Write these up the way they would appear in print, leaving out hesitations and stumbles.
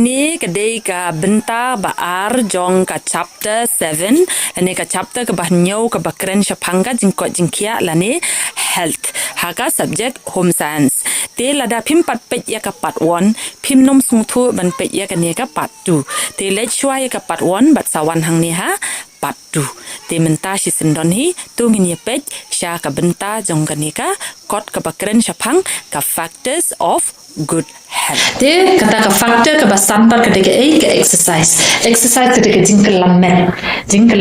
Ni kedai ka benta baar jong ka chapter 7 lani ka chapter ka bahnyau ka bakren shapanga jingko jingkia lani health haka subject home science te lada phim pat pet ya ka part 1 phim nom sungthu ban pet ya ka ne ka part 2 te let shwa ya ka part 1 bat sawan hang ni ha part 2 te menta shi sindon hi tu ngin ya pet sha ka benta jong ka ni ka kot ka bakren shapang ka factors of good health. Dia kata ke faktor ke basambar ketika ke exercise ketika jingkel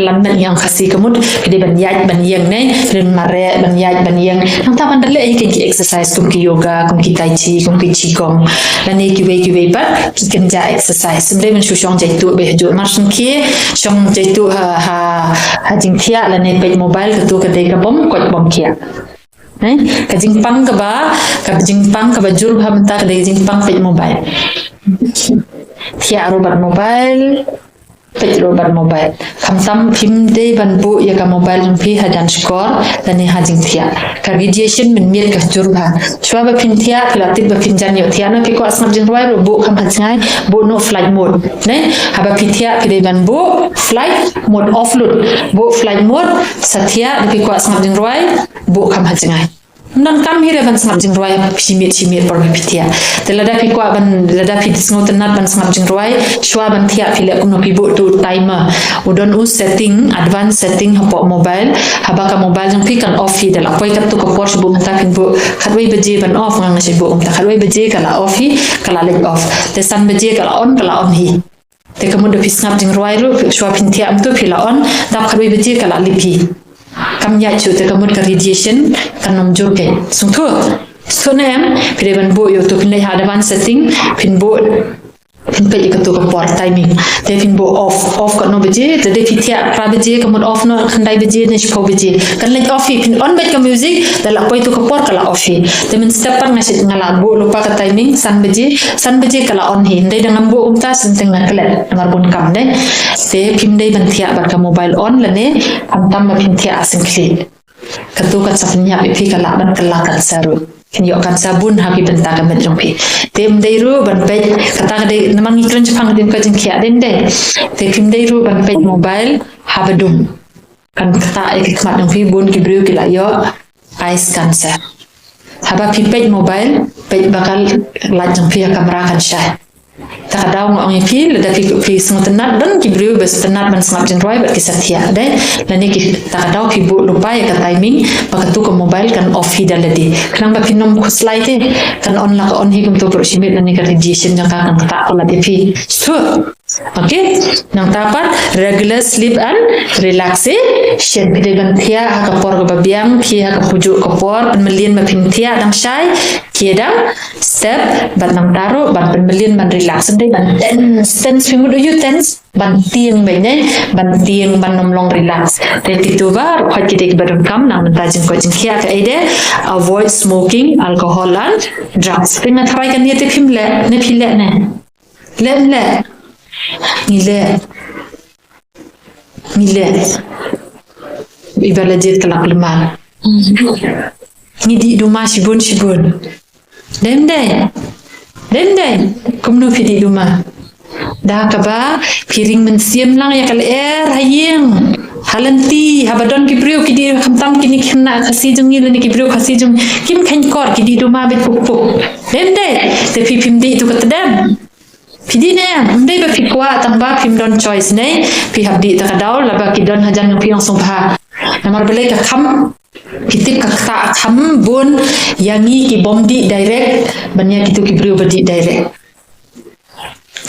lamet yang kasih kemud kede banyaj banyang ne dan mare banyaj banyang nang ta bandale ke exercise kum ki yoga kum ki tai chi kum ki qigong dan ni ki wei bat ki kenja exercise sebenarnya men shong jaitu be jo marsun ki shong jaitu ha jingthia la ne pe mobile ke tu kedai ke bom kot bom kia kajingpang ka ba jur ba menta ka jingpang pe mobile thia robot mobile pe robot mobile khamsam phim de ban bu ya ka mobile jung phi hajan score dan ha jing thia ka radiation min mil ka jur ba shwa ba phim thia khilatit ba phim jan yo thia na pi ko asnam jing roi bu kham hachngai bu no flight mode ne ha ba phi thia ke ban bu flight mode offload bu flight mode sathia pi ko asnam jing roi bu kham hachngai nan kam hira ban sangap jing roi chimit por pitia te lada pi kwa ban lada pi sngo tenat ban sangap jing roi shwa ban thia phile kuno pi bu tu timer udon u setting advanced setting hapo mobile habaka mobile jong pi kan off hi dal apoi kat tu ko por bu menta pin bu khatwei beje ban off ngang se bu umta khatwei beje kala off hi kala let off te san beje kala on hi te kamu de pi sangap jing roi ru shwa pin thia am tu phila on dap khatwei beje kala lipi kam ya chu te kamut ka radiation kan nom jur ke sung thu so nem pire ban bo yo to pin lai hada ban setting pin bo pin pe ka to ka por timing te pin bo off ka no beje te de fitia pra beje kamut off no khandai beje ne shpo beje kan lai off pin on bet ka music dala poi to ka por kala off te min step par ngasit ngala bo lupa ka timing san beje kala on hi ndai dangam bo umta senteng na kala ngar bon kam de te pim dei ban thia bar ka mobile on la ne am tam ma pin thia asing kli katu ka sapnya pi kala ban kala kan saru kin yo kan sabun habi benta ka met jongpi tem dei ru ban pe kata ka dei namang ikran chapang dem ka jing khia den de te pim dei ru ban pe mobile habadum kan kata ek khmat jongpi bun ki breu ki la yo eyes cancer haba pi pe mobile pe bakal la jongpi kamera kan sha ta daw ngong pi le da pi smot nat dan ki breu bes tenat ban snap jeng roi bat ki sathia de la ni ki ta daw pi bu lupa ya ka timing pakatu ko mobile kan off hi daladi kang ba pinom khuslai te kan on la on hi kum to pro shimit na ni ka radiation jang ka kan ta la de pi so okay nang tapat regular sleep and relaxation pide ban thia ha ka por ga biang khi ha ka puju ka por melien ma pin thia dang shai kiedang step ban nang taro ban melien ban relax dei ban tense pingu do you tense ban tieng be ne ban tieng ban nom long relax te titu ba khot ki dek badam kam nang ta jing ko jing khia ka ide avoid smoking alcohol and drugs pinga thai kan ye te phimle ne phile ne le Mile ibala jet kelak lemah ngidi duma shibun dem dai kumnu pidi duma dah kaba piring mensiam lang ya kal hayeng halanti habadon ki breu ki di khamtam ki ni khna khasi jung ni le ni ki breu khasi jung kim khan kor ki di duma bet puk dem dai te pim di tu katadam pidi ne ndai ba pi kwa tamba pim don choice ne pi habdi ta kadaw laba ki don hajan pi ong song pha namar bele ka kham kitip ka ta kham bun yangi ki bomdi direct banya kitu ki brio badi direct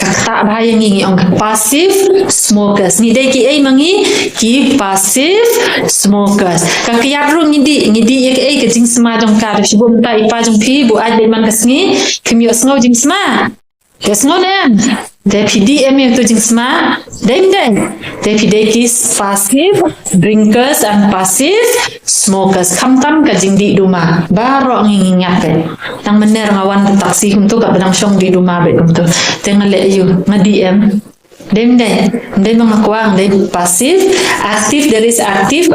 ka ta ba yangi ong passive smokers ni dai ki ai mangi ki passive smokers ka kya ru ngidi ek ai ka jing sma jong ka ri bum ta ipa jong phi bu ai man ka sngi khimyo sngo jing sma yes no nem de pidi eme to jing sma dem de pidi kis passive drinkers and passive smokers khamtam ka jing di duma baro ngingat pe tang mener ngawan taksi hum to ka benang song di duma be hum to tengale yu ngadi em dem mangkwang de passive active there is active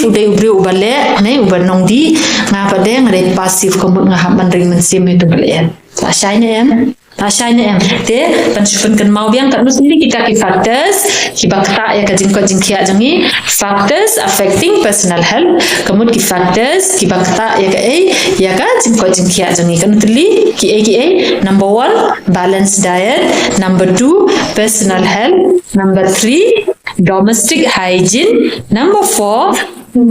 udah ubri ubale ne ubanong di ngapa de ngade passive komut ngahap mandring mensim itu belian sa shine em Asyainya em te pensyupen kan mau biang tak mesti kita ki factors ki bakta ya ka jingko jingkia jangi factors affecting personal health kemudian ki factors ki bakta ya ka ya ka jingko jingkia jangi kan tuli ki a number 1 balanced diet, number 2 personal health, number 3 domestic hygiene, number 4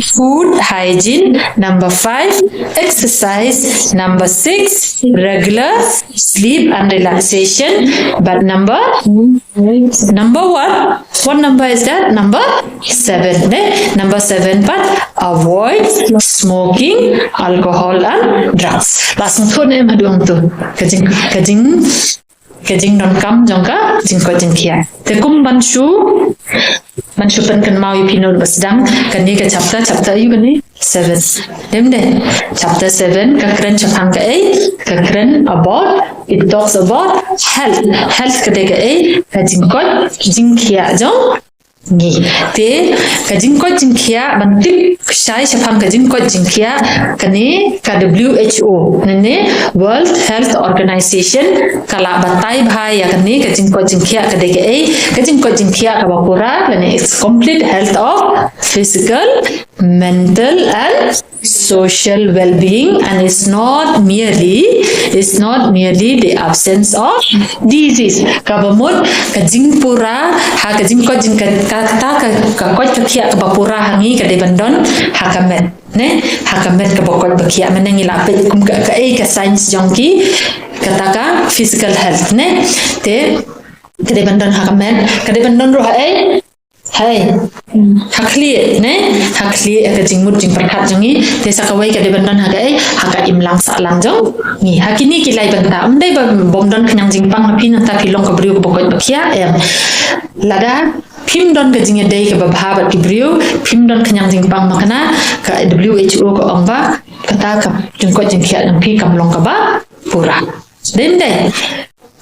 food hygiene, number 5 exercise, number 6 regular sleep and relaxation, but number what number is that? Number 7. Number 7 but avoid smoking, alcohol and drugs. Langsung tu ni madung tu kajing don kam jongka jingko jingkia tekum banshu kan mau ipinol basdam kan ni ka chapter you kan 7 dem de chapter 7 ka kren chapang ka ka kren about it talks about health ka de ka jingko jingkia jong ni te ka jingko jingkia bantik shai chapang ka jingko jingkia kani ka WHO ne World Health Organization kala batai bhai ya kani ka jingko jingkia ka de ka jingko jingkia ka bakura kani it's complete health of physical, mental and social well-being and it's not merely the absence of disease kabamut ka jingpura ha ka jingko jingka ka kot kia ka bapura hangi ka de bandon hakamet hakamet ka bokot bakia menangi la pe kum ka ka science jongki kataka physical health te ka de bandon hakamet ka de bandon ro hai hakli ka jingmut jing perkat jongi te sakawai ka de bandon haka imlang sa lang jong ni hakini kilai banta umdai bomdon kanyang jingpang hapi nang ta pilong ka brio ka bokot bakia lada phim don ka jing dei ka babhabat ki brio phim don kanyang jingpang makana ka WHO ko ongba kata ka jingko jingkhia nang phi kamlong ka ba pura den dei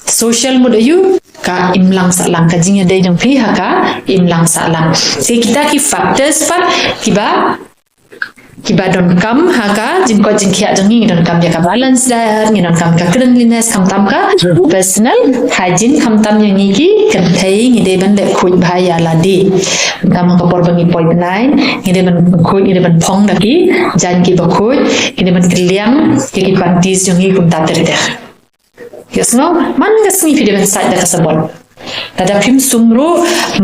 social mode you ka imlang sa lang ka jing dei jong phi haka imlang sa lang se kita ki factors pat kiba don kam haka jingko jingkhia jangi don kam ya ka balance diet ni don kam ka cleanliness kam tam ka personal hygiene kam tam yang ni ki kan thai ni de ban le khoi bhaya la di kam ka por bangi poi benai ni de ban khoi ni de ban phong da ki jan ki ba khoi ni de ban kliang ki pantis jangi kum ta ter de yes no man gasni fi de ban side da kasabon tada phim sumru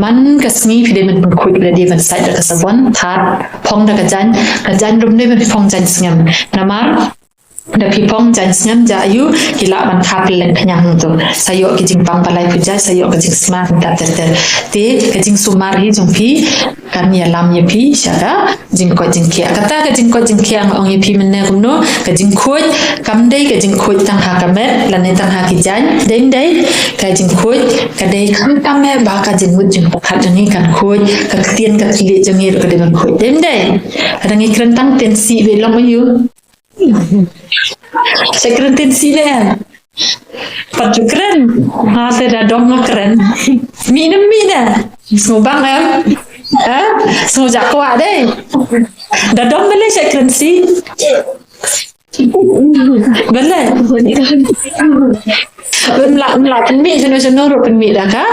man kasni fi de ban khoi de de ban side da kasabon that phong da ka jan rum de ban phong jan sngam namar da phi phong jan sngam ja yu kila ban khap len khanyang tu sayo ki jing pang palai puja sayo ka jing smart ta ter te ka jing sumar hi jong phi kan ya lam ye phi shaka jing ko jing kia kata ka jing ko jing kia ong ye phi menne kumno ka jing khoi kam dei ka jing khoi tang ha ka met la ne tang ha ki jan den dei ka jing khoi ka dei kham kam me ba ka jing mut jing pakhat jang ni kan khoi ka tien ka kile jang ni ka de ban khoi den dei adang i kren tang ten si be long yu sekren ten si le Patu keren, ada dadong keren. Minum semua bang semua jakwa deh. Dadong boleh saya keren sih. Boleh. Mla penmi jono ro penmi dah ka.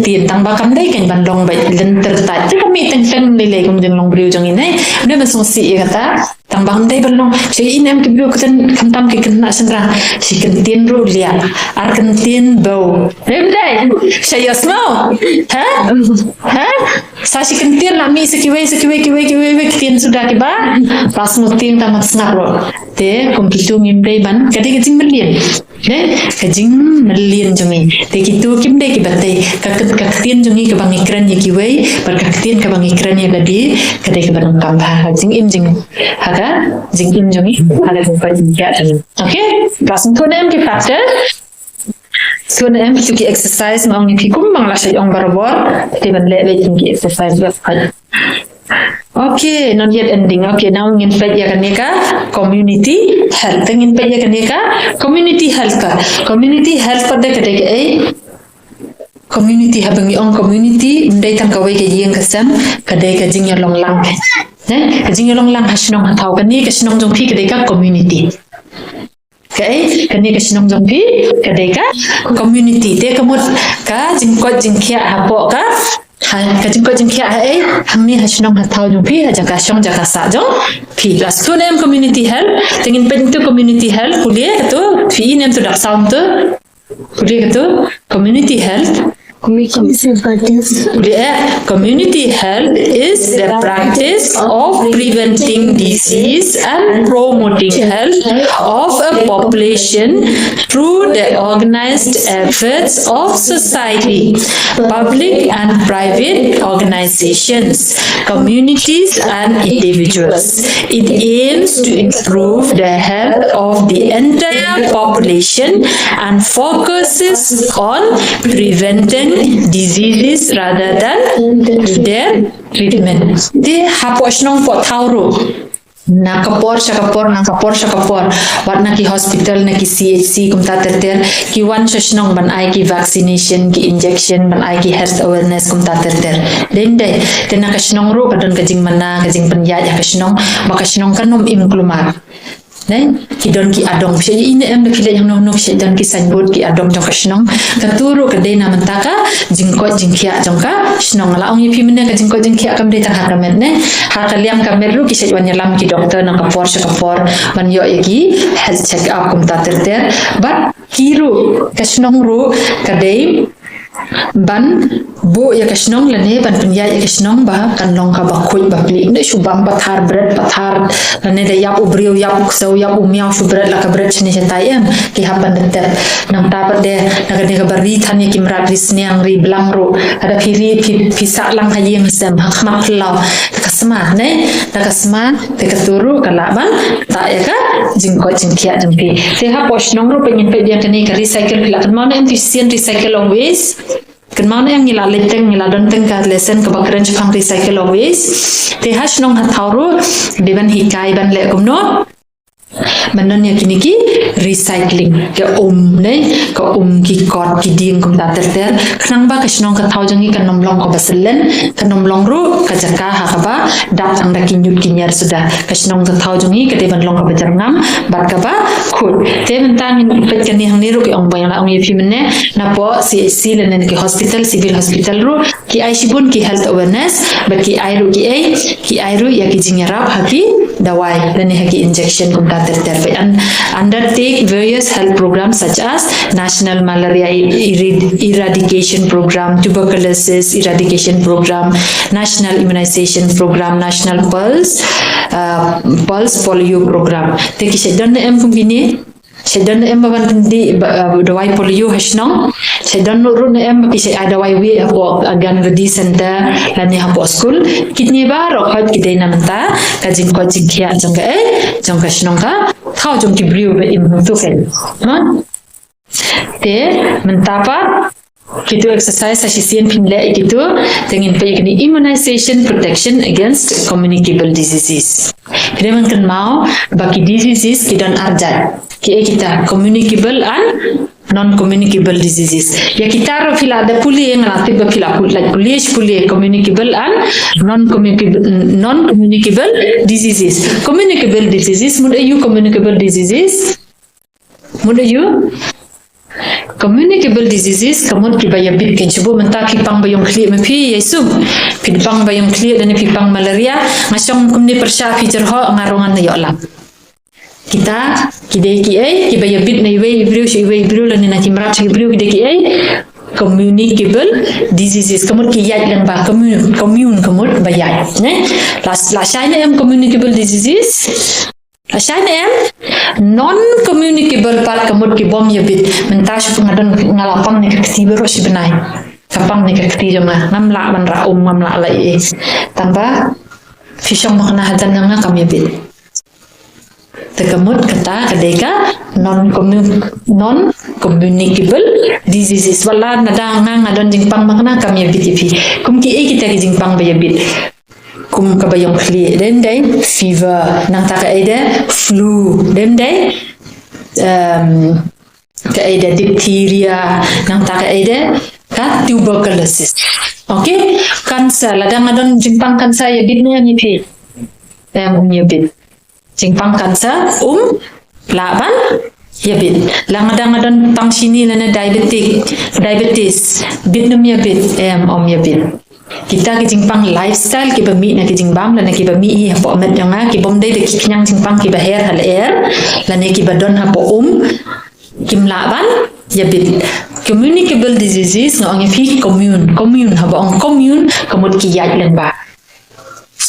Tiền tăng ba kam dai kan bandong bai len tertat. Tu kami teng nilai kemudian long beriu jong ini. Dia masuk si kata tăng bang dai bandong. Si inem ke beriu kan tam ke kena sendra. Si kentin ro lia. Ar kentin bau. Rem dai. Saya smau. Ha? Sa si kentin lami sekiwe kentin sudah ke ba. Pas mutin tamak snap ro. Te kompitu ngimdai ban kadi kecing berlian. Kajing melin jongi te kitu kimde ki batai kaktian jongi ke bang ikran ye kiwei berkaktian ke bang ikran ye gadi kade ke bang kambha jing im jing haga jing im jongi ada buka jing ya okay langsung tu nem ki factor so nem ki exercise mang ni pikum bang la sai ong barabor te ban le jing ki exercise ba Okay, not yet ending. Okay, now ingin pelajar kaneka community health. Ingin pelajar kaneka community health ka. Community health pada ketika community habangi on community indai tang kawai ke yang kesam kadai ke jing long lang. Ke jing long lang hasinong hatau kan ni kesinong jong pi ketika community. cái này cái sinh trong phi cái đấy cả community thế có một cái chính có chính kia hả bộ cái chính có chính kia ấy hàng này sinh trong hạt thau trong phi là jaga song jaga sa trong phi là school em community health tingin pen tu community health kuliah itu phi nem tu dak sound tu kuliah itu community health. Community health is the practice of preventing disease and promoting health of a population through the organized efforts of society, public and private organizations, communities and individuals. It aims to improve the health of the entire population and focuses on preventing diseases rather than their treatment. Di hapos nong po tauro. Nakapor syakapor wat na ki hospital na ki CHC kum ta terter ki wan shnong ban ai ki vaccination ki injection ban ai ki health awareness kum ta terter den dai tena ka shnong ro kadon kajing mana kajing penya ya ka shnong maka shnong kanom im klumat. Nên khi đơn ki adong sẽ in em được khi yang nong sẽ đơn ki sanbot ki adong trong cái shnong katuru cái đây naman taka jingko jingkia trong ka shnong la ong yipi mena ka jingko jingkia kam dei tang hakamen ne ha kaliam kameru ki se wan yalam ki doktor nang kapor man yo yaki health check up kum ta ter but kiru ka shnong ru ka dei ban bu ya kasnong lane ban punya ya kasnong ba kan long ka ba khoi ba pli ne shubam pathar bread pathar lane da yap ubriu yap so yap umiao shu bread la ka bread chini sentai em ki hapan de nang ta ba de na ka de ka bari than ki mrat risne ang ri blang ro ada phiri phi sa lang ha yeng sem ha khmak law ka sma ne ta ka sma te ka turu ka la ban ta ya ka jingko jingkia jingpi te ha posnong ro penyin pe dia kani ka recycle la kan mana efficient recycle always kan mana yang ngila leteng ngila donteng ka lesson ka bakran chang recycle always te hash nong hathauru deban hikai ban le kumno manon ya kini ki recycling ke ne ka ki kot ki ding kum ta ter khnang ba ka snong ka thau jangi ka nomlong ko baselen ka nomlong ru ka jaka ha ka ba dat ang dakin nyut kinyar sudah ka snong ka thau jangi ka deban long ka bajarngam bat ka ba khut te mentang pet kan ni hang ni ru ki ong bayang la ong yefi menne na po CHC le ne ki hospital civil hospital ru ki ai sibun ki health awareness ba ki ai ru ya ki jingarap ha ki dawai dan ha ki injection kum ta ter and undertake various health programs such as National Malaria Eradication Program, Tuberculosis Eradication Program, National Immunization Program, National Pulse Polio Program. Teki sedan em kumbini sedan em baban di dawai polio hasnong sedan nurun em kise dawai wi apo agan gedi center lani hapo school kitni ba rokhat kidai namta kajing ko jingkhia jangga jangga snong ka thau jong ki briu be im tu fen te mentapa kitu exercise asisian pinle kitu tengin pe ikni immunization protection against communicable diseases kreman kan mau baki diseases kidan arjat ki kita communicable and non-communicable diseases. Ya kita ro fila ada puli yang latih bapila puli communicable and non-communicable diseases. Communicable diseases, muda you communicable diseases, communicable diseases kamu ki bayam bit ken chubu menta ki pang bayong kli me phi yesu ki pang bayong kli dan pi pang malaria ngasong kumni persya fi jerho ngarongan yo la kita kidei ki ki bayam bit nei we ibru lan na timrat ki ibru kidei ki communicable diseases kamu ki yat dan ba commune kamu bayai ne la shine em communicable diseases Asyane em non-communicable part kamut ki bom yabit mentas pengadon ngalapang ni kekti bero si benai kapang ni kekti jama ngamla man ra ngamla lai tanpa fisong makna hadan nga kam yabit tekamut kata kadeka non-communicable diseases wala nada ngadon jingpang makna kam yabit ifi kum ki kita ki jingpang bayabit kum kabayong kli den day fever nang taka ida flu den day ka ida diphtheria nang taka ida ka tuberculosis okay cancer ladang adon jingpang cancer ya bitnya ni phi punya bit jingpang cancer laban ya bit langadang pang sini lana diabetes bit nam ya bit om ya bit kita ke jingpang lifestyle ki bami na ki jingbam lana ki bami I ha po met jonga ki bom dei de ki nyang jingpang ki baher hal lana ki badon ha po kim laban ya bit communicable diseases ngong fi commune ha bong commune kamut ki yai len ba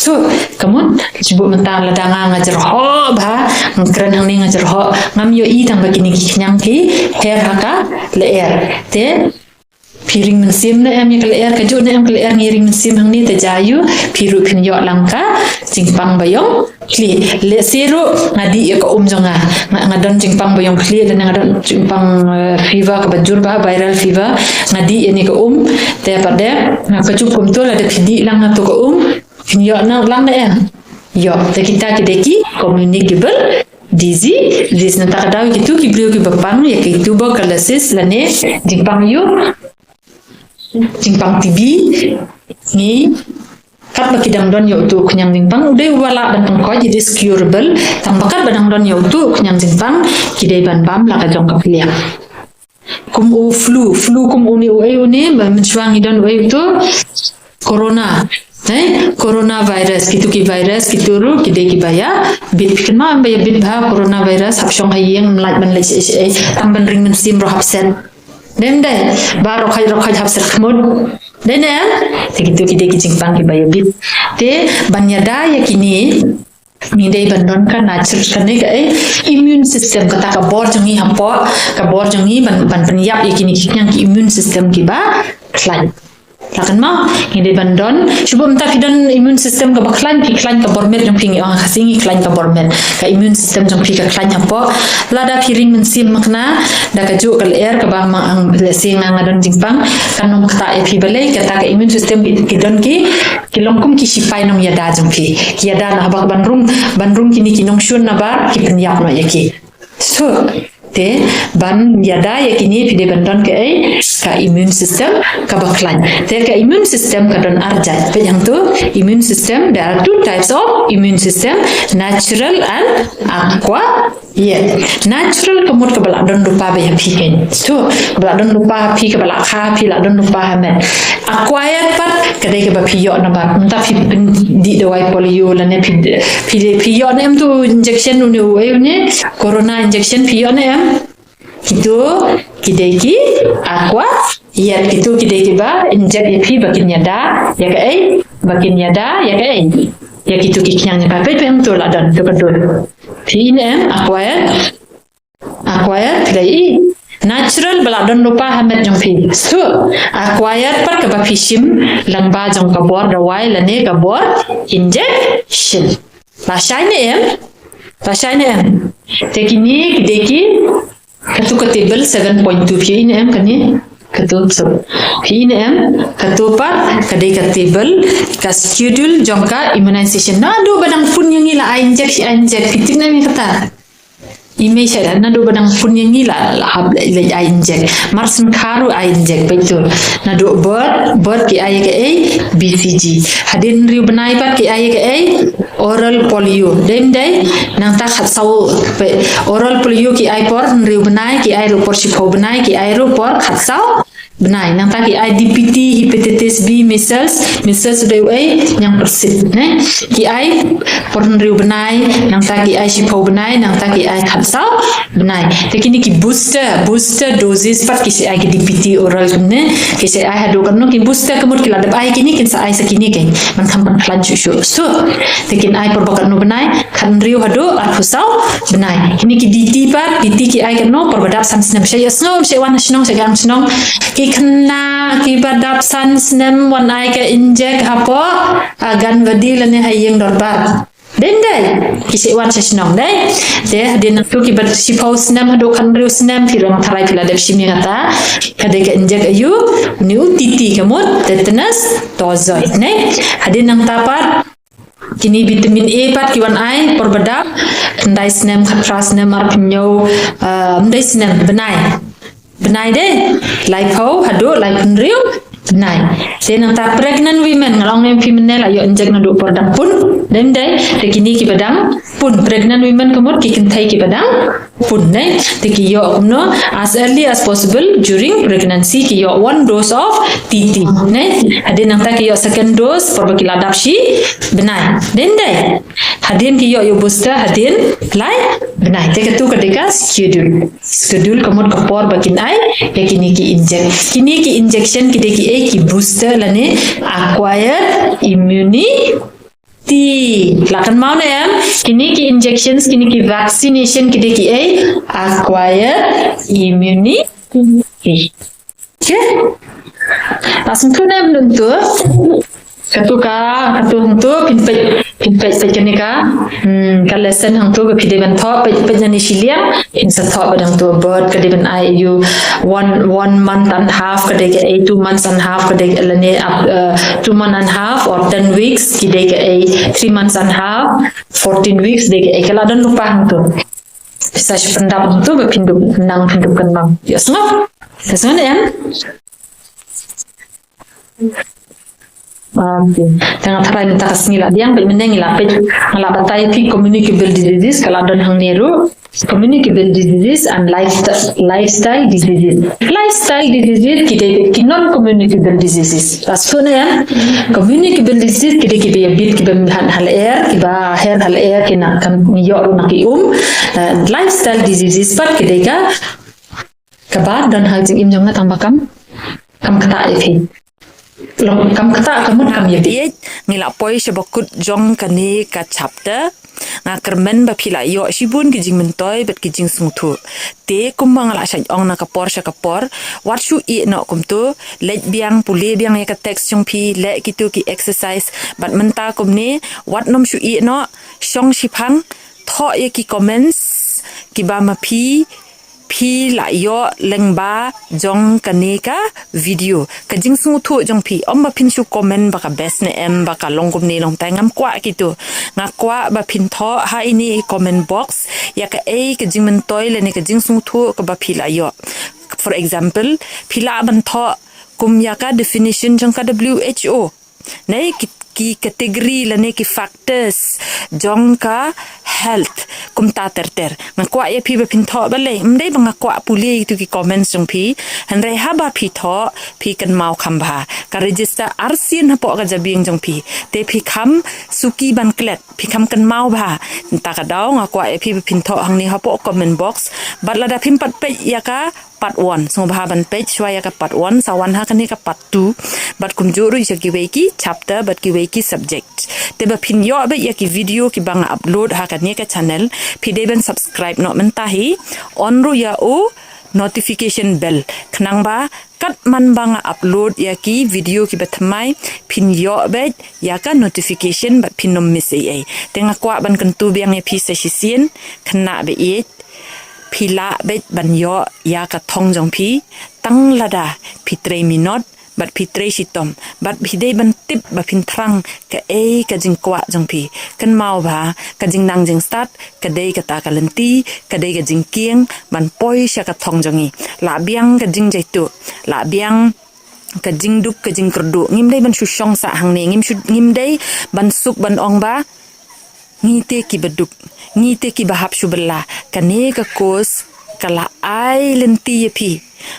so kamun sebut mentang ladang ngajar ho ba ngkran hang ni ngajar ho ngam yo I tang bakini ki nyang ki her haka leer te piring mensim na em ke leer kaju na em ke leer ngiring mensim hang ni te jayu piru pin yo langka jingpang bayong kli le seru ngadi ya ko jonga ngadon jingpang bayong kli dan ngadon jingpang fever ka bajur ba viral fever ngadi ini ko te pada kaju kum tu ada pidi lang to ko yo na lang na em yo te kita kideki communicable disease na takadaw gitu ki brio ki bapang ya ki tuberculosis lane jingpang yu jingpang TB ni kat baki dang don yo tu kenyang jingpang udai wala dan pangko jadi curable tambakat badang don yo tu kenyang jingpang kidai ban bam la ka jong ka piliang kum flu kum uni mencuang idon itu corona coronavirus gitu virus gitu ru kidai ki baya bit kenma baya bit ba coronavirus hapsong hayeng melat ban lech tamban ring men sim ro hapsen dem dai ba ro khai hapser khmud den em gitu kidai ki jingpang ki baya bit te banyada ya kini ni dai bandon ka natural kan ne ka immune system ka ta ka bor jongi hampo ka bor jongi ban penyap ya kini yang ki immune system ki ba klan lakan ma hindi bandon shubom ta kidan immune system ka baklan ki klan ka bormet jong pingi ang khasingi klan ka bormet ka immune system jong pi ka klan hapo lada piring mensim makna da ka ju kal air ka bang ang lesing ngadon jingpang kanong kata e pi balai kata ka immune system kidon ki kilongkum ki sipai nong yada jong pi ki yada na habak bandrung kini kinong shun na ba ki penyap no yaki so te ban yada ya kini pide bandon ke ka immune system ka baklan te ka immune system ka don arjat pe yang tu immune system there are two types of immune system natural and acquired natural kamut ka bala don rupa be phi ken tu bala don rupa phi ka bala kha phi la don rupa ha me acquired pat ka dei ka ba phi yo na ba ta phi di dawai polio la ne phi yo na em tu injection ne corona injection phi yo na em itu kidai ki aqua ya itu kidai ki ba injek ya pi bakin yada ya ka bakin yada ya ka ya gitu ki kyang ka pe pem tu la dan to pi nem acquired kidai natural bala don lupa hamet jong pi so acquired par ka ba fishim lang ba jong ka bor rawai la ne ka bor injection la shine em tekini kidai ki katu ka table 7.2 PNM kani katu so PNM katu pa kadai ka table ka schedule jongka immunization na do badang pun yang ila inject fitin na mi kata image ada na do badang pun yang ila hab ila inject marsin kharu inject betul na do bird ki ay ka BCG hadin riu banai pat ki ay ka oral polio dem dai nang ta khat sau oral polio ki ai por riu banai ki ai ro por sipho banai ki ai ro por khat sau banai nang ta ki ai DPT hepatitis B measles dai ai yang persit ne ki ai por riu banai nang ta ki ai sipho banai nang ta ki ai khat sau banai te kini ki booster doses pat ki ai ki DPT oral ne ki se ai hadu kan ki booster kamut ki ladap ai kini kin sa ai sakini kai man kam pan plan chu so tekin ai por bakat no benai kan riu hado ar khusau benai kini ki DT ki ai kan no por badap san snem shay snom shay wan snong shay gam snong ki khna ki badap san snem wan ai ka inject hapo agan wadi lane hayeng dorbar den dai ki shay wan snong dai de den tu ki bad sipau snem hado kan riu snem firang tharai pila dep shimi ngata kade ka inject ayu ni TT kamot tetanus tozoid ne hadin nang tapat kini vitamin A pat kiwan ai por badap ndai snem khatras nem ar pinyo ndai snem benai de lipo hado lipon riu benai then ta pregnant women ngalong nem female ayo injek na do por dang pun dem dai te kini ki badang pun pun pregnant women kemud ki kentai ki badang pun nei te ki yo kumno as early as possible during pregnancy ki yo 1 dose of TT nei hadin nang ta ki yo second dose porba ki ladap shi benai den dai hadin ki yo booster hadin lai benai te ketu kedeka schedule kemud ke por bakin ai ya kini ki injection ki de ki booster lane acquired immunity lakan mau na em kini ki injections kini ki vaccination kide ki acquired immunity okay langsung tu na belum tu katu hantu pinpet kene ka ka lesson hantu be pide ban thop pe jani shiliam in sa thop badang tu bird kade ban I you 1 month and half kade ke 2 months and half kade lane up 2 months and half or 10 weeks kide ke 3 months and half 14 weeks de ke kala dan lupa hantu bisa pendap hantu be pindup kan mam ya semua sesuatu ya tengah tharai minta kasngila diang pe menengila pe ngala batai pi communicable diseases kala don hang neru communicable diseases and lifestyle diseases ki non communicable diseases asuna ya communicable disease kide ki be bit ki be hal air ki ba hair hal air kina kan yo na ki lifestyle diseases pat kide ka ba don hal jing im jong na tambah kam kata ifi kam kata kamut kam ye ngila poi sebakut jong kani ka chapter nga kermen ba phila yo shibun ki jing mentoi bet ki jing sungthu te kumang la sha ong na ka por what shu e no kum tu let biang pule biang ya ka text jong phi le ki tu ki exercise bat menta kum ne what nom shu e no shong shipang tho ye ki comments ki ba ma phi la yo lengba jong kanika video ka jing sungu thu jong phi omma phin su comment ba ka best ne em ba ka long kum ne long tai ngam kwa ki tu nga kwa ba phin tho ha ini comment box ya ka ka jing men toy le ne ka jing sungu thu ka ba phi la yo for example phila ban tho kum ya ka definition jong ka WHO nei ki kategori lane ki factors jong ka health kum ta ter nga kwa ye phi ba phin tho ba le mdei ba nga kwa puli tu ki comments jong phi han re ha ba phi tho phi kan mau kham ba ka register arsin ha po ka jabing jong phi te phi kham suki ban klet phi kham kan mau ba ta ka daw nga kwa ye phi ba phin tho hang ni ha po comment box bat la da phim pat pe ya ka part 1 so ba ban page shwa ya ka part 1 sawan ha kan ni ka part 2 bat kum juru ya ki weki chapter bat ki weki subject te ba phin yo ba ya ki video ki bang upload ha ka ni ka channel phi de ben subscribe no man ta hi on ru ya o notification bell khnang ba kat man bang upload ya ki video ki bathmai phin yo ba ya ka notification ba phin nom miss ai tenga kwa ban kan tu biang ya phi sa shisien khna be e phila bet ban yo ya ka thong jong phi tang lada phi 3 minute bat phi 3 sitom bat phi dei ban tip ba phin thrang ka ka jing kwa jong phi kan mau ba ka jing nang jing start ka dei ka ta ka lenti ka dei ka jing kieng ban poi sha ka thong jongi la biang ka jing jaitu la biang ka jing duk ka jing kerdu ngim dei ban shu shong sa hang ne ngim dei ban suk ban ong ba ngite ki beduk ngite ki bahap shubella kane ka kos kala ai lenti phi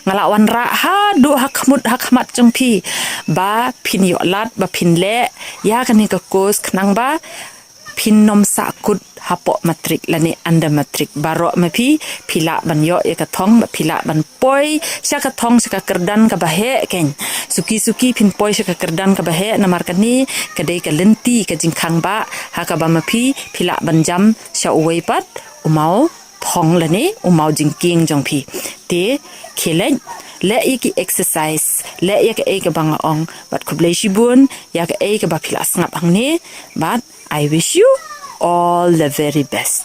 ngala wan ra ha do hakmat jong phi ba phin yo lat ba phin le ya kane ka kos khnang ba phin nom sa kut hapo matric lani under matric baro ma phi phila ban yo e ka thong ba phila ban poi sha ka thong sha ka kerdan ka ba he ken suki phin poi sha ka kerdan ka ba he namar ka ni ka dei ka lenti ka jing khang ba ha ka ba ma phi phila ban jam sha uwei pat umau thong lani umau jing king jong phi te khelen le ki exercise le ka ka bang ong bat khublei shibun ya ka ba phila ngap hang ni but I wish you all the very best.